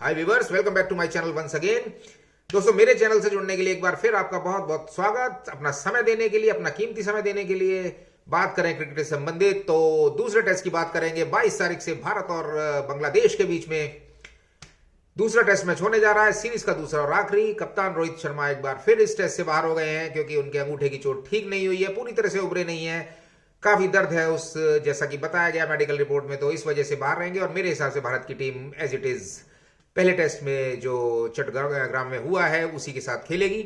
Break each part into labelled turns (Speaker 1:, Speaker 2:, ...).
Speaker 1: Hi viewers, welcome back to my channel once again. दोस्तों, मेरे channel से जुड़ने के लिए एक बार फिर आपका बहुत बहुत स्वागत। अपना समय देने के लिए, अपना कीमती समय देने के लिए बात करें क्रिकेट से संबंधित, तो दूसरे टेस्ट की बात करेंगे। 22 तारीख से भारत और बांग्लादेश के बीच में दूसरा टेस्ट मैच होने जा रहा है, सीरीज का दूसरा और आखिरी। कप्तान रोहित शर्मा एक बार फिर इस टेस्ट से बाहर हो गए हैं क्योंकि उनके अंगूठे की चोट ठीक नहीं हुई है, पूरी तरह से उभरे नहीं है, काफी दर्द है उस जैसा कि बताया गया मेडिकल रिपोर्ट में, तो इस वजह से बाहर रहेंगे। और मेरे हिसाब से भारत की टीम एज इट इज पहले टेस्ट में जो चट्टग्राम में हुआ है उसी के साथ खेलेगी।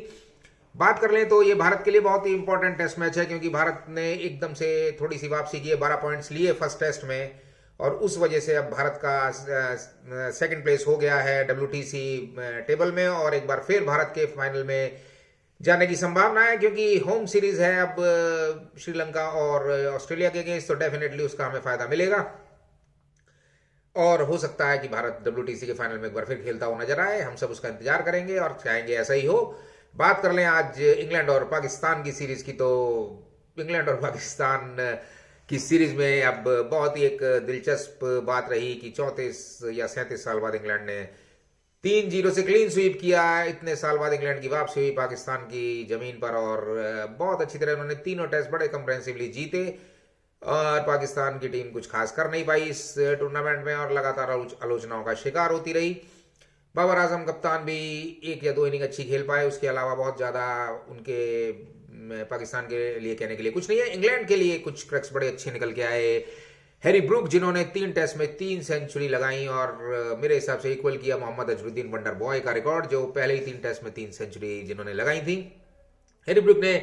Speaker 1: बात कर लें तो ये भारत के लिए बहुत ही इंपॉर्टेंट टेस्ट मैच है क्योंकि भारत ने एकदम से थोड़ी सी वापसी की है, 12 पॉइंट्स लिए फर्स्ट टेस्ट में, और उस वजह से अब भारत का सेकंड प्लेस हो गया है WTC टेबल में, और एक बार फिर भारत के फाइनल में जाने की संभावना है क्योंकि होम सीरीज है अब श्रीलंका और ऑस्ट्रेलिया के अगेंस्ट, तो डेफिनेटली उसका हमें फायदा मिलेगा और हो सकता है कि भारत WTC के फाइनल में एक बार फिर खेलता हुआ नजर आए। हम सब उसका इंतजार करेंगे और चाहेंगे ऐसा ही हो। बात कर लें आज इंग्लैंड और पाकिस्तान की सीरीज की, तो इंग्लैंड और पाकिस्तान की सीरीज में अब बहुत ही एक दिलचस्प बात रही कि 34 या 37 साल बाद इंग्लैंड ने 3-0 से क्लीन स्वीप किया। इतने साल बाद इंग्लैंड की वापसी हुई पाकिस्तान की जमीन पर और बहुत अच्छी तरह उन्होंने तीनों टेस्ट बड़े कंप्रेहेंसिवली जीते, और पाकिस्तान की टीम कुछ खास कर नहीं पाई इस टूर्नामेंट में और लगातार आलोचनाओं का शिकार होती रही। बाबर आजम कप्तान भी 1 या 2 इनिंग अच्छी खेल पाए, उसके अलावा बहुत ज्यादा उनके पाकिस्तान के लिए कहने के लिए कुछ नहीं है। इंग्लैंड के लिए कुछ क्रक्स बड़े अच्छे निकल के आए। हैरी ब्रूक जिन्होंने 3 टेस्ट में 3 सेंचुरी लगाई और मेरे हिसाब से इक्वल किया मोहम्मद अजरुद्दीन वंडर बॉय का रिकॉर्ड, जो पहले ही 3 टेस्ट में 3 सेंचुरी जिन्होंने लगाई थी। हैरी ब्रूक ने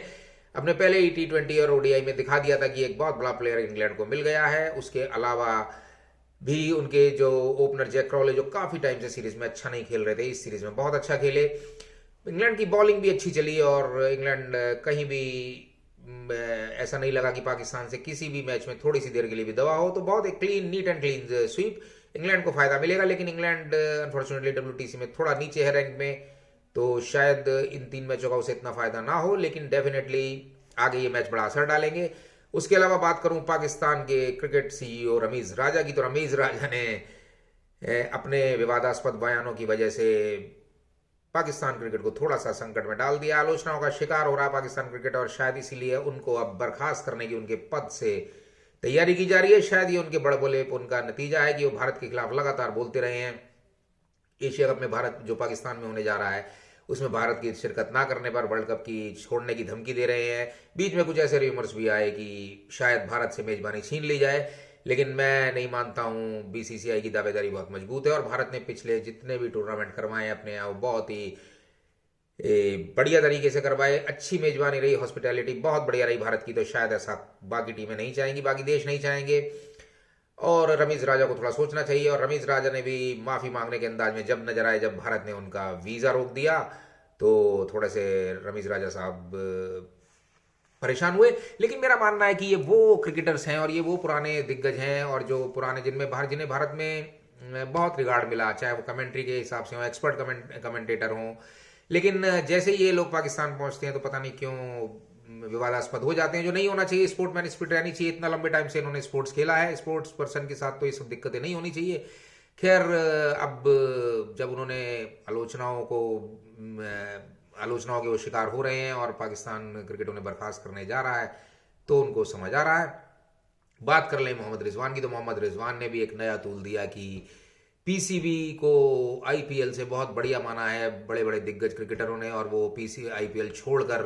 Speaker 1: अपने पहले ही T20 और ODI में दिखा दिया था कि एक बहुत बड़ा प्लेयर इंग्लैंड को मिल गया है। उसके अलावा भी उनके जो ओपनर जैक क्रॉले, जो काफी टाइम से सीरीज में अच्छा नहीं खेल रहे थे, इस सीरीज में बहुत अच्छा खेले। इंग्लैंड की बॉलिंग भी अच्छी चली और इंग्लैंड कहीं भी ऐसा नहीं लगा कि पाकिस्तान से किसी भी मैच में थोड़ी सी देर के लिए भी दबा हो, तो बहुत एक clean, neat and clean sweep. England को फायदा मिलेगा, लेकिन इंग्लैंड अनफॉर्चुनेटली WTC में थोड़ा नीचे है रैंक में, तो शायद इन 3 मैचों का उसे इतना फायदा ना हो, लेकिन डेफिनेटली आगे ये मैच बड़ा असर डालेंगे। उसके अलावा बात करूं पाकिस्तान के क्रिकेट CEO रमीज राजा की, तो रमीज राजा ने अपने विवादास्पद बयानों की वजह से पाकिस्तान क्रिकेट को थोड़ा सा संकट में डाल दिया। आलोचनाओं का शिकार हो रहा है पाकिस्तान क्रिकेट और शायद इसीलिए उनको अब बर्खास्त करने की उनके पद से तैयारी की जा रही है। शायद ये उनके बड़बोलेपन का नतीजा है कि वो भारत के खिलाफ लगातार बोलते रहे हैं। एशिया कप में भारत जो पाकिस्तान में होने जा रहा है उसमें भारत की शिरकत ना करने पर वर्ल्ड कप की छोड़ने की धमकी दे रहे हैं। बीच में कुछ ऐसे रूमर्स भी आए कि शायद भारत से मेजबानी छीन ली जाए, लेकिन मैं नहीं मानता हूं। BCCI की दावेदारी बहुत मजबूत है और भारत ने पिछले जितने भी टूर्नामेंट करवाए अपने आप बहुत ही बढ़िया तरीके से करवाए। अच्छी मेजबानी रही, हॉस्पिटैलिटी बहुत बढ़िया रही भारत की, तो शायद ऐसा बाकी टीमें नहीं चाहेंगी, बाकी देश नहीं चाहेंगे। और रमीज राजा को थोड़ा सोचना चाहिए। और रमीज राजा ने भी माफी मांगने के अंदाज में जब नजर आए, जब भारत ने उनका वीजा रोक दिया, तो थोड़े से रमीज राजा साहब परेशान हुए। लेकिन मेरा मानना है कि ये वो क्रिकेटर्स हैं और ये वो पुराने दिग्गज हैं और जो पुराने जिन्हें भारत में बहुत रिगार्ड मिला, चाहे वो कमेंट्री के हिसाब से हो, एक्सपर्ट कमेंटेटर हों, लेकिन जैसे ही ये लोग पाकिस्तान पहुंचते हैं तो पता नहीं क्यों विवादास्पद हो जाते हैं, जो नहीं होना चाहिए। स्पोर्ट्समैन स्पिरिट रहनी चाहिए। इतना लंबे टाइम से इन्होंने स्पोर्ट्स खेला है, स्पोर्ट्स पर्सन के साथ तो ये सब दिक्कतें नहीं होनी चाहिए। खैर, अब जब उन्होंने आलोचनाओं के वो शिकार हो रहे हैं और पाकिस्तान क्रिकेट उन्हें बर्खास्त करने जा रहा है, तो उनको समझ आ रहा है। बात कर लें मोहम्मद रिजवान की, तो मोहम्मद रिजवान ने भी एक नया टूल दिया कि PCB को IPL से बहुत बढ़िया माना है बड़े बड़े दिग्गज क्रिकेटरों ने, और वो IPL छोड़कर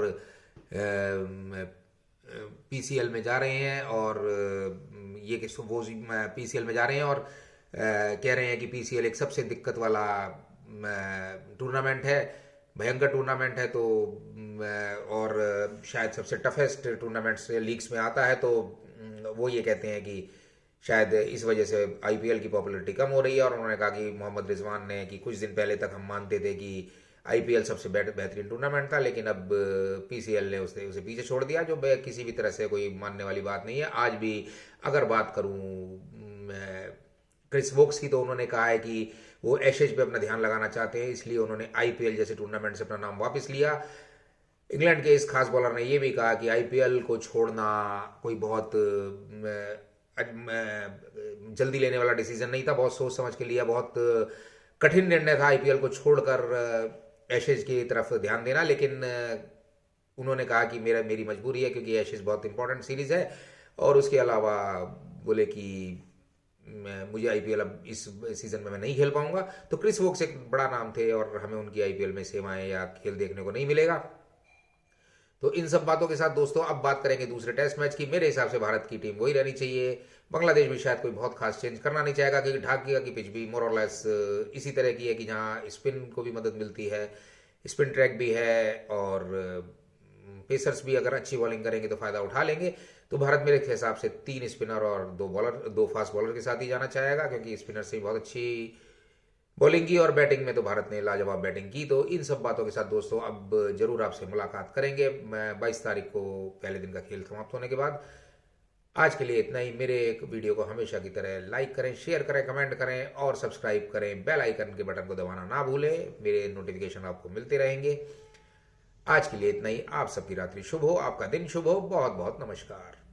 Speaker 1: PCL में जा रहे हैं। और ये कि वो PCL में जा रहे हैं और कह रहे हैं कि PCL एक सबसे दिक्कत वाला टूर्नामेंट है, भयंकर टूर्नामेंट है, तो और शायद सबसे टफेस्ट टूर्नामेंट्स लीग्स में आता है। तो वो ये कहते हैं कि शायद इस वजह से IPL की पॉपुलैरिटी कम हो रही है। और उन्होंने कहा कि मोहम्मद रिजवान ने कि कुछ दिन पहले तक हम मानते थे कि IPL सबसे बेहतरीन टूर्नामेंट था, लेकिन अब PCL ने उसे पीछे छोड़ दिया, जो किसी भी तरह से कोई मानने वाली बात नहीं है। आज भी अगर बात करूं क्रिस वोक्स की, तो उन्होंने कहा है कि वो एशेज पे अपना ध्यान लगाना चाहते हैं, इसलिए उन्होंने IPL जैसे टूर्नामेंट से अपना नाम वापस लिया। इंग्लैंड के इस खास बॉलर ने यह भी कहा कि IPL को छोड़ना कोई बहुत जल्दी लेने वाला डिसीजन नहीं था, बहुत सोच समझ के लिया, बहुत कठिन निर्णय था आईपीएल को छोड़कर एशेज की तरफ ध्यान देना, लेकिन उन्होंने कहा कि मेरी मजबूरी है क्योंकि एशेज बहुत इंपॉर्टेंट सीरीज है, और उसके अलावा बोले कि मुझे आईपीएल अब इस सीजन में मैं नहीं खेल पाऊंगा। तो क्रिस वोक्स एक बड़ा नाम थे और हमें उनकी आईपीएल में सेवाएं या खेल देखने को नहीं मिलेगा। तो इन सब बातों के साथ दोस्तों अब बात करेंगे दूसरे टेस्ट मैच की। मेरे हिसाब से भारत की टीम वही रहनी चाहिए। बांग्लादेश भी शायद कोई बहुत खास चेंज करना नहीं चाहेगा, क्योंकि ढाका की पिच भी मोर और लेस इसी तरह की है कि जहाँ स्पिन को भी मदद मिलती है, स्पिन ट्रैक भी है, और पेसर्स भी अगर अच्छी बॉलिंग करेंगे तो फायदा उठा लेंगे। तो भारत मेरे हिसाब से 3 स्पिनर और 2 फास्ट बॉलर के साथ ही जाना चाहेगा, क्योंकि स्पिनर से बहुत अच्छी बॉलिंग की और बैटिंग में तो भारत ने लाजवाब बैटिंग की। तो इन सब बातों के साथ दोस्तों अब जरूर आपसे मुलाकात करेंगे 22 तारीख को, पहले दिन का खेल समाप्त होने के बाद। आज के लिए इतना ही। मेरे एक वीडियो को हमेशा की तरह लाइक करें, शेयर करें, कमेंट करें और सब्सक्राइब करें। बेल आइकन के बटन को दबाना ना भूलें, मेरे नोटिफिकेशन आपको मिलते रहेंगे। आज के लिए इतना ही। आप सबकी रात्रि शुभ हो, आपका दिन शुभ हो। बहुत बहुत नमस्कार।